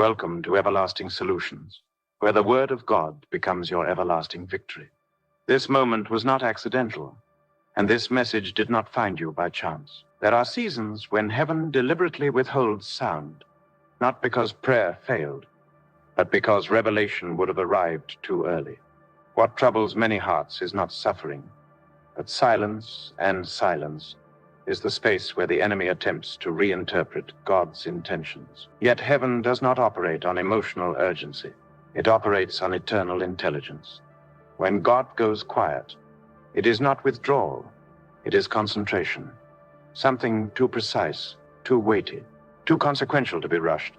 Welcome to Everlasting Solutions, where the Word of God becomes your everlasting victory. This moment was not accidental, and this message did not find you by chance. There are seasons when heaven deliberately withholds sound, not because prayer failed, but because revelation would have arrived too early. What troubles many hearts is not suffering, but silence, and silence is the space where the enemy attempts to reinterpret God's intentions. Yet heaven does not operate on emotional urgency. It operates on eternal intelligence. When God goes quiet, it is not withdrawal, it is concentration. Something too precise, too weighty, too consequential to be rushed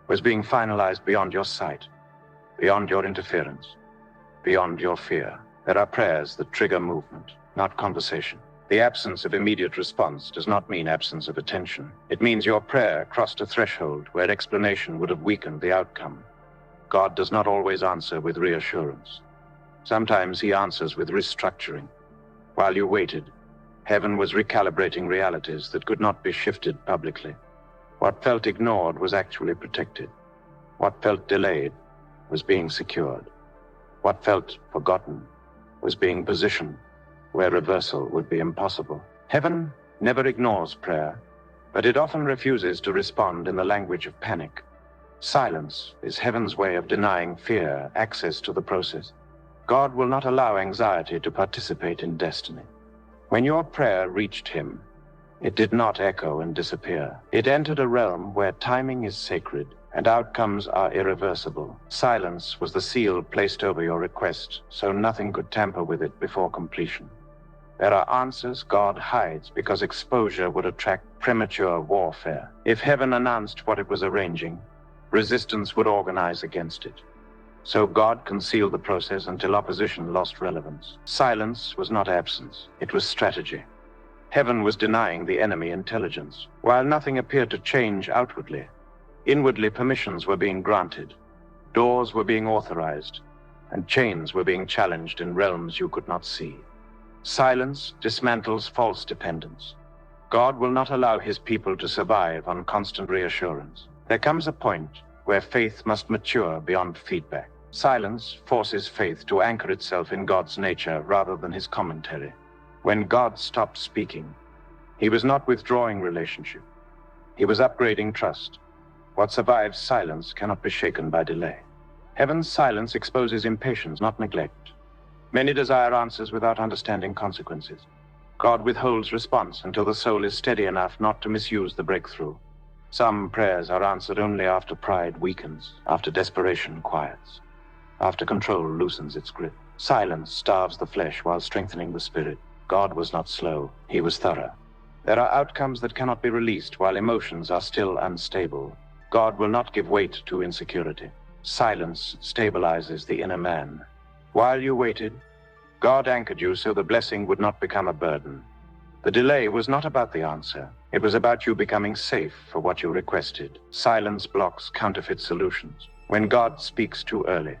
was being finalized beyond your sight, beyond your interference, beyond your fear. There are prayers that trigger movement, not conversation. The absence of immediate response does not mean absence of attention. It means your prayer crossed a threshold where explanation would have weakened the outcome. God does not always answer with reassurance. Sometimes he answers with restructuring. While you waited, heaven was recalibrating realities that could not be shifted publicly. What felt ignored was actually protected. What felt delayed was being secured. What felt forgotten was being positioned where reversal would be impossible. Heaven never ignores prayer, but it often refuses to respond in the language of panic. Silence is heaven's way of denying fear access to the process. God will not allow anxiety to participate in destiny. When your prayer reached him, it did not echo and disappear. It entered a realm where timing is sacred and outcomes are irreversible. Silence was the seal placed over your request, so nothing could tamper with it before completion. There are answers God hides because exposure would attract premature warfare. If heaven announced what it was arranging, resistance would organize against it. So God concealed the process until opposition lost relevance. Silence was not absence, it was strategy. Heaven was denying the enemy intelligence. While nothing appeared to change outwardly, inwardly permissions were being granted, doors were being authorized, and chains were being challenged in realms you could not see. Silence dismantles false dependence. God will not allow his people to survive on constant reassurance. There comes a point where faith must mature beyond feedback. Silence forces faith to anchor itself in God's nature rather than his commentary. When God stopped speaking, he was not withdrawing relationship. He was upgrading trust. What survives silence cannot be shaken by delay. Heaven's silence exposes impatience, not neglect. Many desire answers without understanding consequences. God withholds response until the soul is steady enough not to misuse the breakthrough. Some prayers are answered only after pride weakens, after desperation quiets, after control loosens its grip. Silence starves the flesh while strengthening the spirit. God was not slow, he was thorough. There are outcomes that cannot be released while emotions are still unstable. God will not give weight to insecurity. Silence stabilizes the inner man. While you waited, God anchored you so the blessing would not become a burden. The delay was not about the answer. It was about you becoming safe for what you requested. Silence blocks counterfeit solutions. When God speaks too early,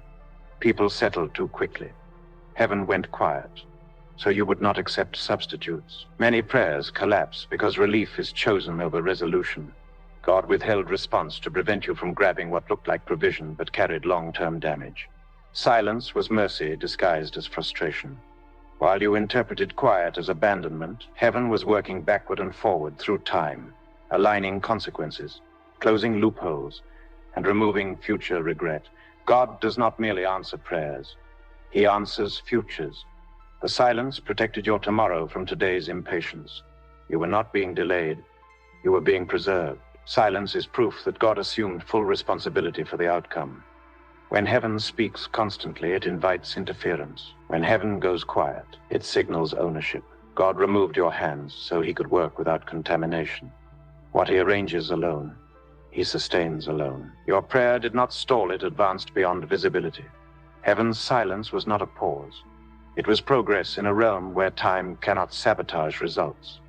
people settle too quickly. Heaven went quiet, so you would not accept substitutes. Many prayers collapse because relief is chosen over resolution. God withheld response to prevent you from grabbing what looked like provision but carried long-term damage. Silence was mercy disguised as frustration. While you interpreted quiet as abandonment, heaven was working backward and forward through time, aligning consequences, closing loopholes, and removing future regret. God does not merely answer prayers. He answers futures. The silence protected your tomorrow from today's impatience. You were not being delayed. You were being preserved. Silence is proof that God assumed full responsibility for the outcome. When heaven speaks constantly, it invites interference. When heaven goes quiet, it signals ownership. God removed your hands so he could work without contamination. What he arranges alone, he sustains alone. Your prayer did not stall, it advanced beyond visibility. Heaven's silence was not a pause. It was progress in a realm where time cannot sabotage results.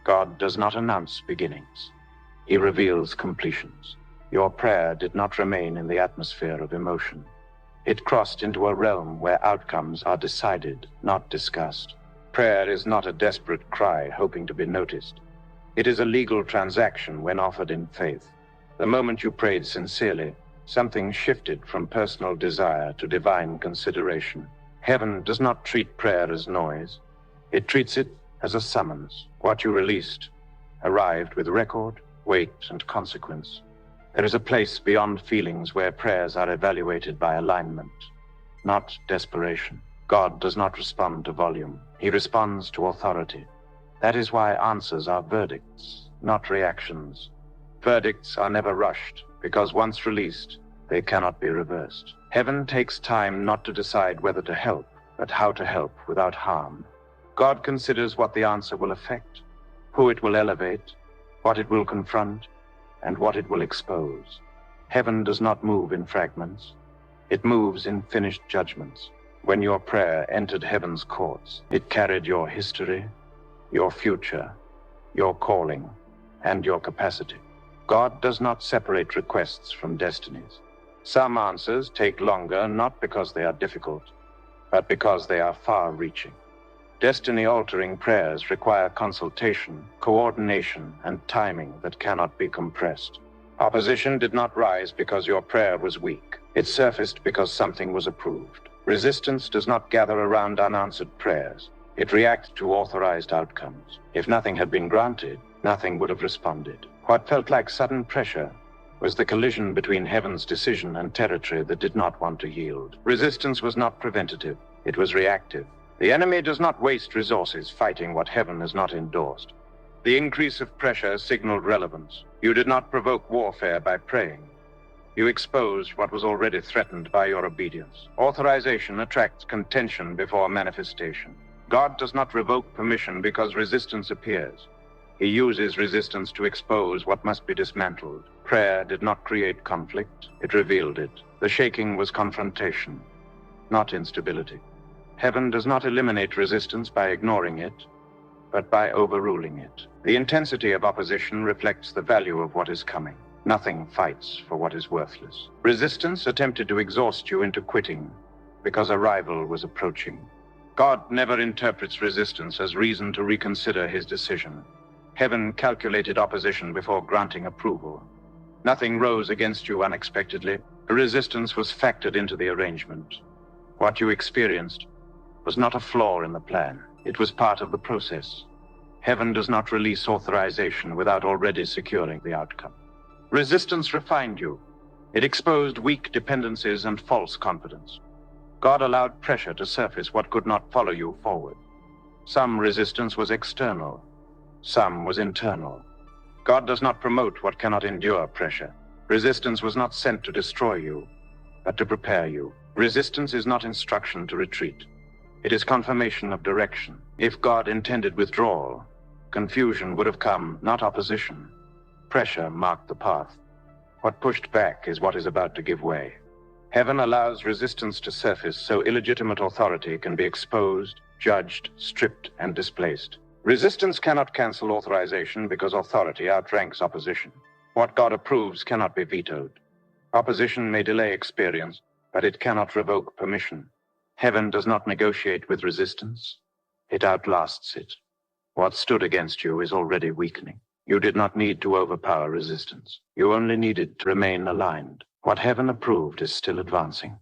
God does not announce beginnings. He reveals completions. Your prayer did not remain in the atmosphere of emotion. It crossed into a realm where outcomes are decided, not discussed. Prayer is not a desperate cry hoping to be noticed. It is a legal transaction when offered in faith. The moment you prayed sincerely, Something shifted from personal desire to divine consideration. Heaven does not treat prayer as noise. It treats it as a summons. What you released arrived with record, weight, and consequence. There is a place beyond feelings where prayers are evaluated by alignment, not desperation. God does not respond to volume. He responds to authority. That is why answers are verdicts, not reactions. Verdicts are never rushed, because once released, they cannot be reversed. Heaven takes time not to decide whether to help, but how to help without harm. God considers what the answer will affect, who it will elevate, what it will confront, and what it will expose. Heaven does not move in fragments. It moves in finished judgments. When your prayer entered heaven's courts, it carried your history, your future, your calling, and your capacity. God does not separate requests from destinies. Some answers take longer not because they are difficult, but because they are far-reaching. Destiny-altering prayers require consultation, coordination, and timing that cannot be compressed. Opposition did not rise because your prayer was weak. It surfaced because something was approved. Resistance does not gather around unanswered prayers. It reacts to authorized outcomes. If nothing had been granted, nothing would have responded. What felt like sudden pressure was the collision between heaven's decision and territory that did not want to yield. Resistance was not preventative. It was reactive. The enemy does not waste resources fighting what heaven has not endorsed. The increase of pressure signaled relevance. You did not provoke warfare by praying. You exposed what was already threatened by your obedience. Authorization attracts contention before manifestation. God does not revoke permission because resistance appears. He uses resistance to expose what must be dismantled. Prayer did not create conflict, it revealed it. The shaking was confrontation, not instability. Heaven does not eliminate resistance by ignoring it, but by overruling it. The intensity of opposition reflects the value of what is coming. Nothing fights for what is worthless. Resistance attempted to exhaust you into quitting because a rival was approaching. God never interprets resistance as reason to reconsider his decision. Heaven calculated opposition before granting approval. Nothing rose against you unexpectedly. Resistance was factored into the arrangement. What you experienced was not a flaw in the plan. It was part of the process. Heaven does not release authorization without already securing the outcome. Resistance refined you. It exposed weak dependencies and false confidence. God allowed pressure to surface what could not follow you forward. Some resistance was external. Some was internal. God does not promote what cannot endure pressure. Resistance was not sent to destroy you, but to prepare you. Resistance is not instruction to retreat. It is confirmation of direction. If God intended withdrawal, confusion would have come, not opposition. Pressure marked the path. What pushed back is what is about to give way. Heaven allows resistance to surface so illegitimate authority can be exposed, judged, stripped, and displaced. Resistance cannot cancel authorization because authority outranks opposition. What God approves cannot be vetoed. Opposition may delay experience, but it cannot revoke permission. Heaven does not negotiate with resistance. It outlasts it. What stood against you is already weakening. You did not need to overpower resistance. You only needed to remain aligned. What heaven approved is still advancing.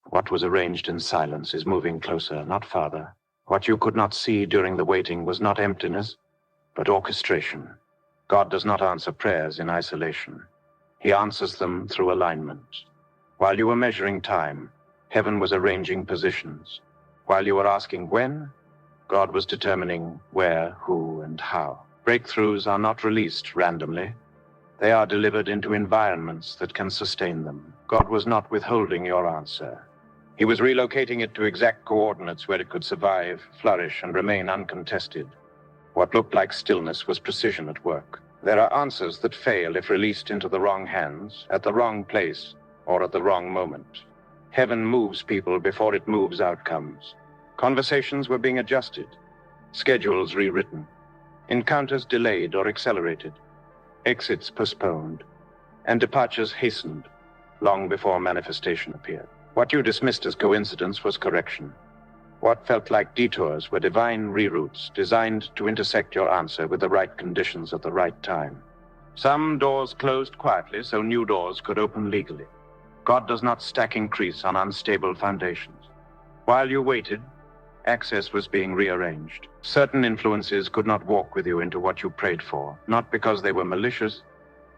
What was arranged in silence is moving closer, not farther. What you could not see during the waiting was not emptiness, but orchestration. God does not answer prayers in isolation. He answers them through alignment. While you were measuring time, heaven was arranging positions. While you were asking when, God was determining where, who, and how. Breakthroughs are not released randomly. They are delivered into environments that can sustain them. God was not withholding your answer. He was relocating it to exact coordinates where it could survive, flourish, and remain uncontested. What looked like stillness was precision at work. There are answers that fail if released into the wrong hands, at the wrong place, or at the wrong moment. Heaven moves people before it moves outcomes. Conversations were being adjusted, schedules rewritten, encounters delayed or accelerated, exits postponed, and departures hastened long before manifestation appeared. What you dismissed as coincidence was correction. What felt like detours were divine reroutes designed to intersect your answer with the right conditions at the right time. Some doors closed quietly so new doors could open legally. God does not stack increase on unstable foundations. While you waited, access was being rearranged. Certain influences could not walk with you into what you prayed for, not because they were malicious,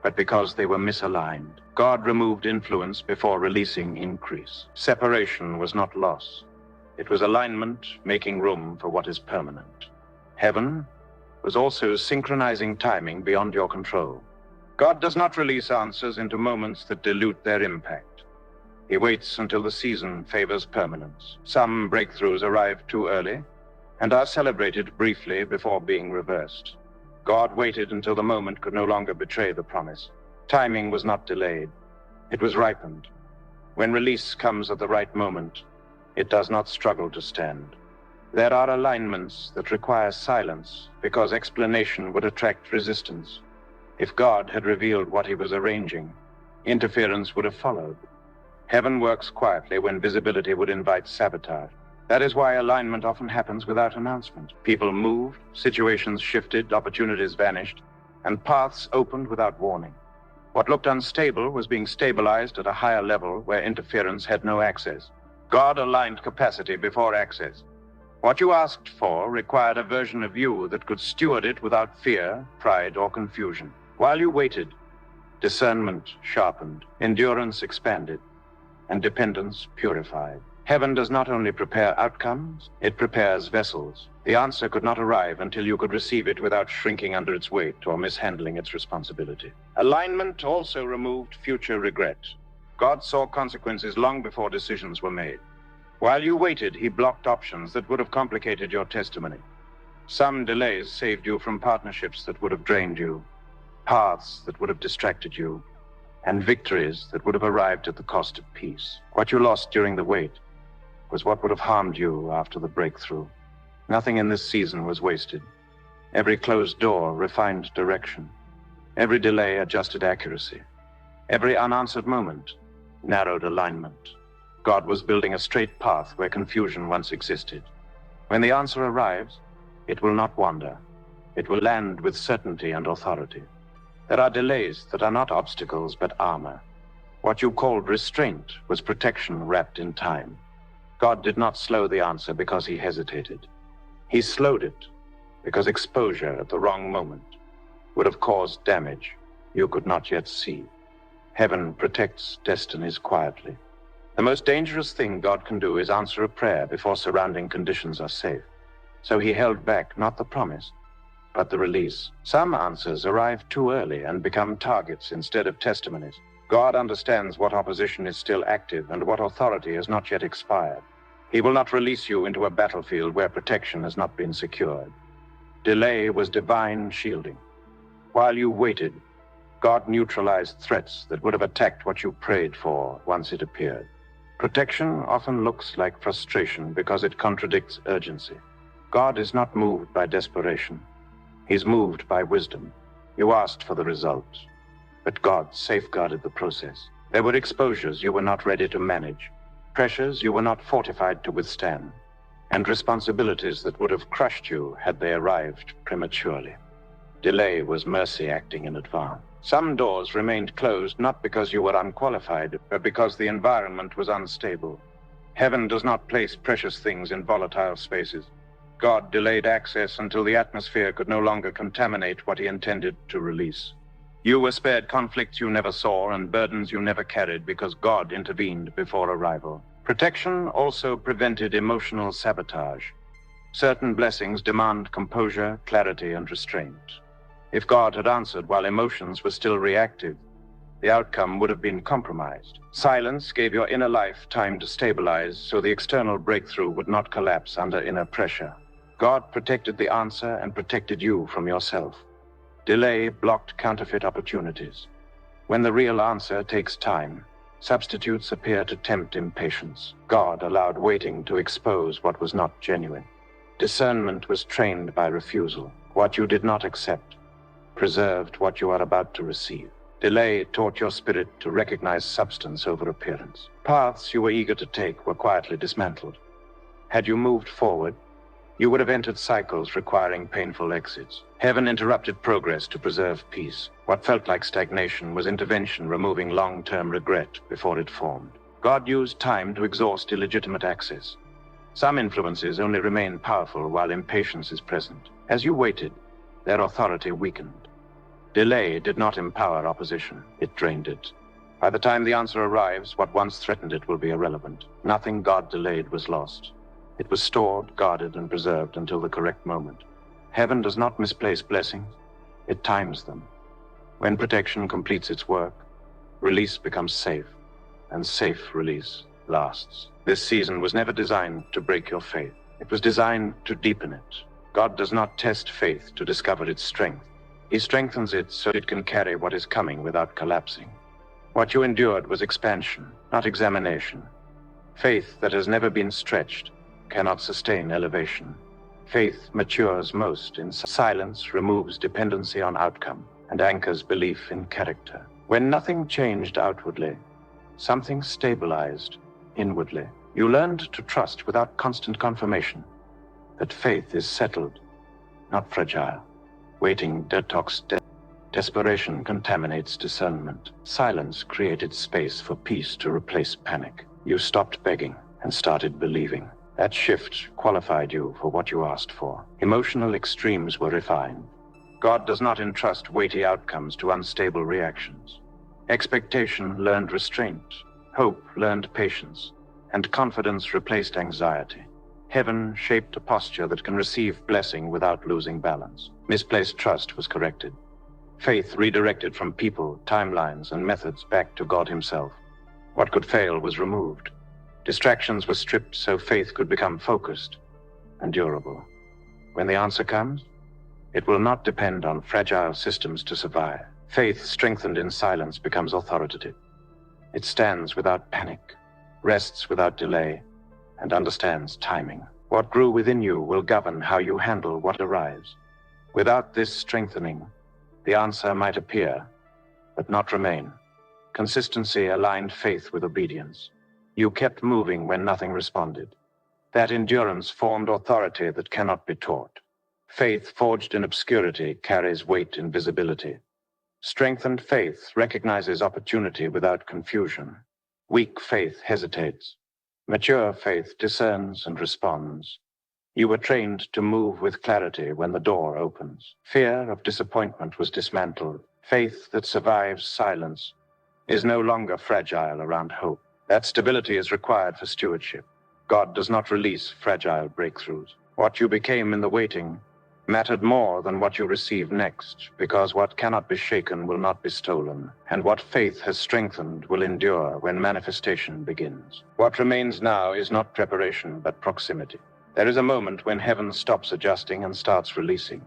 but because they were misaligned. God removed influence before releasing increase. Separation was not loss. It was alignment, making room for what is permanent. Heaven was also synchronizing timing beyond your control. God does not release answers into moments that dilute their impact. He waits until the season favors permanence. Some breakthroughs arrive too early and are celebrated briefly before being reversed. God waited until the moment could no longer betray the promise. Timing was not delayed. It was ripened. When release comes at the right moment, it does not struggle to stand. There are alignments that require silence because explanation would attract resistance. If God had revealed what he was arranging, interference would have followed. Heaven works quietly when visibility would invite sabotage. That is why alignment often happens without announcement. People moved, situations shifted, opportunities vanished, and paths opened without warning. What looked unstable was being stabilized at a higher level where interference had no access. God aligned capacity before access. What you asked for required a version of you that could steward it without fear, pride, or confusion. While you waited, discernment sharpened, endurance expanded, and dependence purified. Heaven does not only prepare outcomes, it prepares vessels. The answer could not arrive until you could receive it without shrinking under its weight or mishandling its responsibility. Alignment also removed future regret. God saw consequences long before decisions were made. While you waited, he blocked options that would have complicated your testimony. Some delays saved you from partnerships that would have drained you, paths that would have distracted you, and victories that would have arrived at the cost of peace. What you lost during the wait was what would have harmed you after the breakthrough. Nothing in this season was wasted. Every closed door refined direction. Every delay adjusted accuracy. Every unanswered moment narrowed alignment. God was building a straight path where confusion once existed. When the answer arrives, it will not wander. It will land with certainty and authority. There are delays that are not obstacles, but armor. What you called restraint was protection wrapped in time. God did not slow the answer because he hesitated. He slowed it because exposure at the wrong moment would have caused damage you could not yet see. Heaven protects destinies quietly. The most dangerous thing God can do is answer a prayer before surrounding conditions are safe. So he held back not the promise, but the release. Some answers arrive too early and become targets instead of testimonies. God understands what opposition is still active and what authority has not yet expired. He will not release you into a battlefield where protection has not been secured. Delay was divine shielding. While you waited, God neutralized threats that would have attacked what you prayed for once it appeared. Protection often looks like frustration because it contradicts urgency. God is not moved by desperation. He's moved by wisdom. You asked for the result, but God safeguarded the process. There were exposures you were not ready to manage, pressures you were not fortified to withstand, and responsibilities that would have crushed you had they arrived prematurely. Delay was mercy acting in advance. Some doors remained closed not because you were unqualified, but because the environment was unstable. Heaven does not place precious things in volatile spaces. God delayed access until the atmosphere could no longer contaminate what he intended to release. You were spared conflicts you never saw and burdens you never carried because God intervened before arrival. Protection also prevented emotional sabotage. Certain blessings demand composure, clarity, and restraint. If God had answered while emotions were still reactive, the outcome would have been compromised. Silence gave your inner life time to stabilize so the external breakthrough would not collapse under inner pressure. God protected the answer and protected you from yourself. Delay blocked counterfeit opportunities. When the real answer takes time, substitutes appear to tempt impatience. God allowed waiting to expose what was not genuine. Discernment was trained by refusal. What you did not accept preserved what you are about to receive. Delay taught your spirit to recognize substance over appearance. Paths you were eager to take were quietly dismantled. Had you moved forward, You would have entered cycles requiring painful exits. Heaven interrupted progress to preserve peace. What felt like stagnation was intervention removing long-term regret before it formed. God used time to exhaust illegitimate access. Some influences only remain powerful while impatience is present. As you waited, their authority weakened. Delay did not empower opposition, it drained it. By the time the answer arrives, what once threatened it will be irrelevant. Nothing God delayed was lost. It was stored, guarded, and preserved until the correct moment. Heaven does not misplace blessings, it times them. When protection completes its work, release becomes safe, and safe release lasts. This season was never designed to break your faith. It was designed to deepen it. God does not test faith to discover its strength. He strengthens it so it can carry what is coming without collapsing. What you endured was expansion, not examination. Faith that has never been stretched cannot sustain elevation. Faith matures most in silence, removes dependency on outcome, and anchors belief in character. When nothing changed outwardly, something stabilized inwardly. You learned to trust without constant confirmation that faith is settled, not fragile. Waiting detox desperation contaminates discernment. Silence created space for peace to replace panic. You stopped begging and started believing. That shift qualified you for what you asked for. Emotional extremes were refined. God does not entrust weighty outcomes to unstable reactions. Expectation learned restraint, hope learned patience, and confidence replaced anxiety. Heaven shaped a posture that can receive blessing without losing balance. Misplaced trust was corrected. Faith redirected from people, timelines, and methods back to God Himself. What could fail was removed. Distractions were stripped so faith could become focused and durable. When the answer comes, it will not depend on fragile systems to survive. Faith strengthened in silence becomes authoritative. It stands without panic, rests without delay, and understands timing. What grew within you will govern how you handle what arrives. Without this strengthening, the answer might appear, but not remain. Consistency aligned faith with obedience. You kept moving when nothing responded. That endurance formed authority that cannot be taught. Faith forged in obscurity carries weight in visibility. Strengthened faith recognizes opportunity without confusion. Weak faith hesitates. Mature faith discerns and responds. You were trained to move with clarity when the door opens. Fear of disappointment was dismantled. Faith that survives silence is no longer fragile around hope. That stability is required for stewardship. God does not release fragile breakthroughs. What you became in the waiting mattered more than what you receive next, because what cannot be shaken will not be stolen, and what faith has strengthened will endure when manifestation begins. What remains now is not preparation, but proximity. There is a moment when heaven stops adjusting and starts releasing.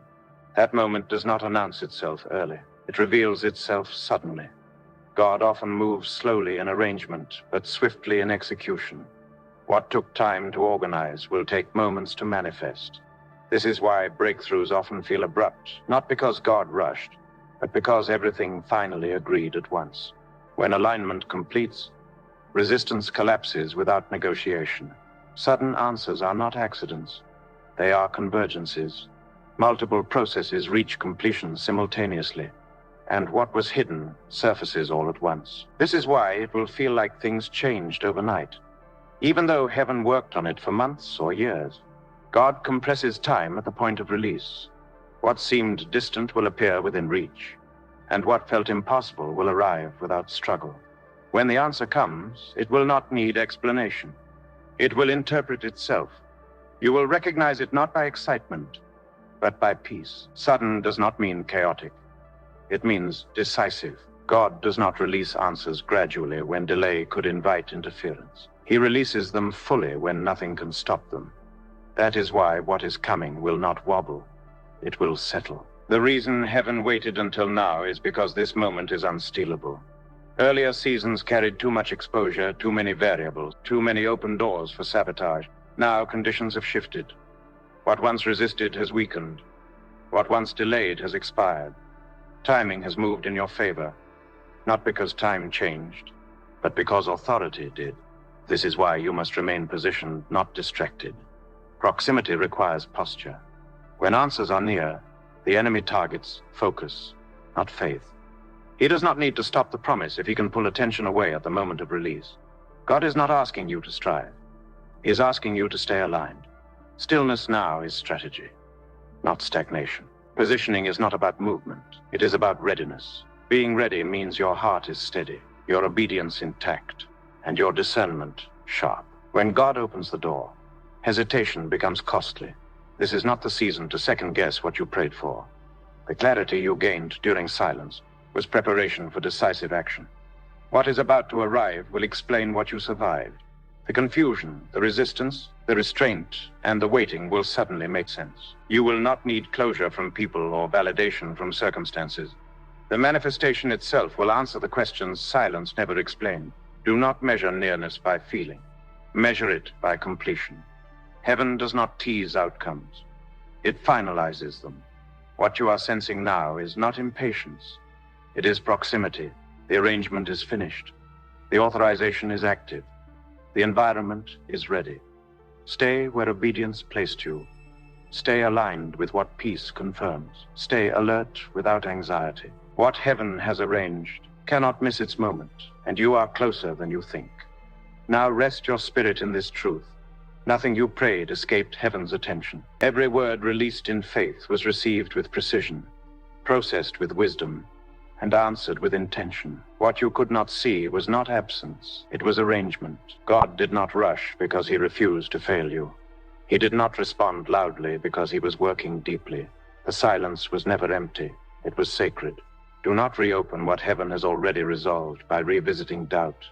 That moment does not announce itself early. It reveals itself suddenly. God often moves slowly in arrangement, but swiftly in execution. What took time to organize will take moments to manifest. This is why breakthroughs often feel abrupt, not because God rushed, but because everything finally agreed at once. When alignment completes, resistance collapses without negotiation. Sudden answers are not accidents. They are convergences. Multiple processes reach completion simultaneously, and what was hidden surfaces all at once. This is why it will feel like things changed overnight. Even though heaven worked on it for months or years, God compresses time at the point of release. What seemed distant will appear within reach, and what felt impossible will arrive without struggle. When the answer comes, it will not need explanation. It will interpret itself. You will recognize it not by excitement, but by peace. Sudden does not mean chaotic. It means decisive. God does not release answers gradually when delay could invite interference. He releases them fully when nothing can stop them. That is why what is coming will not wobble. It will settle. The reason heaven waited until now is because this moment is unstealable. Earlier seasons carried too much exposure, too many variables, too many open doors for sabotage. Now conditions have shifted. What once resisted has weakened. What once delayed has expired. Timing has moved in your favor, not because time changed, but because authority did. This is why you must remain positioned, not distracted. Proximity requires posture. When answers are near, the enemy targets focus, not faith. He does not need to stop the promise if he can pull attention away at the moment of release. God is not asking you to strive. He is asking you to stay aligned. Stillness now is strategy, not stagnation. Positioning is not about movement. It is about readiness. Being ready means your heart is steady, your obedience intact, and your discernment sharp. When God opens the door, hesitation becomes costly. This is not the season to second-guess what you prayed for. The clarity you gained during silence was preparation for decisive action. What is about to arrive will explain what you survived. The confusion, the resistance, the restraint, and the waiting will suddenly make sense. You will not need closure from people or validation from circumstances. The manifestation itself will answer the questions silence never explained. Do not measure nearness by feeling. Measure it by completion. Heaven does not tease outcomes. It finalizes them. What you are sensing now is not impatience. It is proximity. The arrangement is finished. The authorization is active. The environment is ready. Stay where obedience placed you. Stay aligned with what peace confirms. Stay alert without anxiety. What heaven has arranged cannot miss its moment, and you are closer than you think. Now rest your spirit in this truth. Nothing you prayed escaped heaven's attention. Every word released in faith was received with precision, processed with wisdom, and answered with intention. What you could not see was not absence, it was arrangement. God did not rush because he refused to fail you. He did not respond loudly because he was working deeply. The silence was never empty, it was sacred. Do not reopen what heaven has already resolved by revisiting doubt.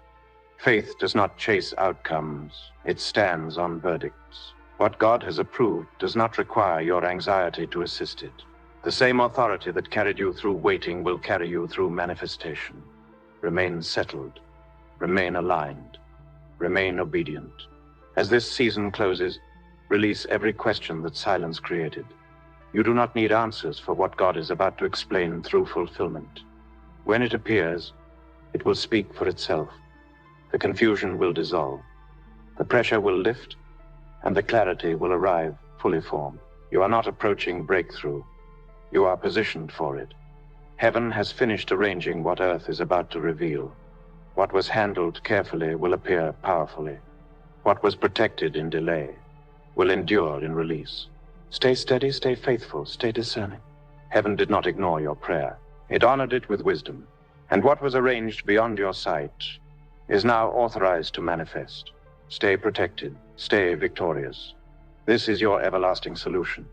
Faith does not chase outcomes, it stands on verdicts. What God has approved does not require your anxiety to assist it. The same authority that carried you through waiting will carry you through manifestation. Remain settled, remain aligned, remain obedient. As this season closes, release every question that silence created. You do not need answers for what God is about to explain through fulfillment. When it appears, it will speak for itself. The confusion will dissolve. The pressure will lift, and the clarity will arrive fully formed. You are not approaching breakthrough. You are positioned for it. Heaven has finished arranging what earth is about to reveal. What was handled carefully will appear powerfully. What was protected in delay will endure in release. Stay steady, stay faithful, stay discerning. Heaven did not ignore your prayer. It honored it with wisdom. And what was arranged beyond your sight is now authorized to manifest. Stay protected, stay victorious. This is your everlasting solution.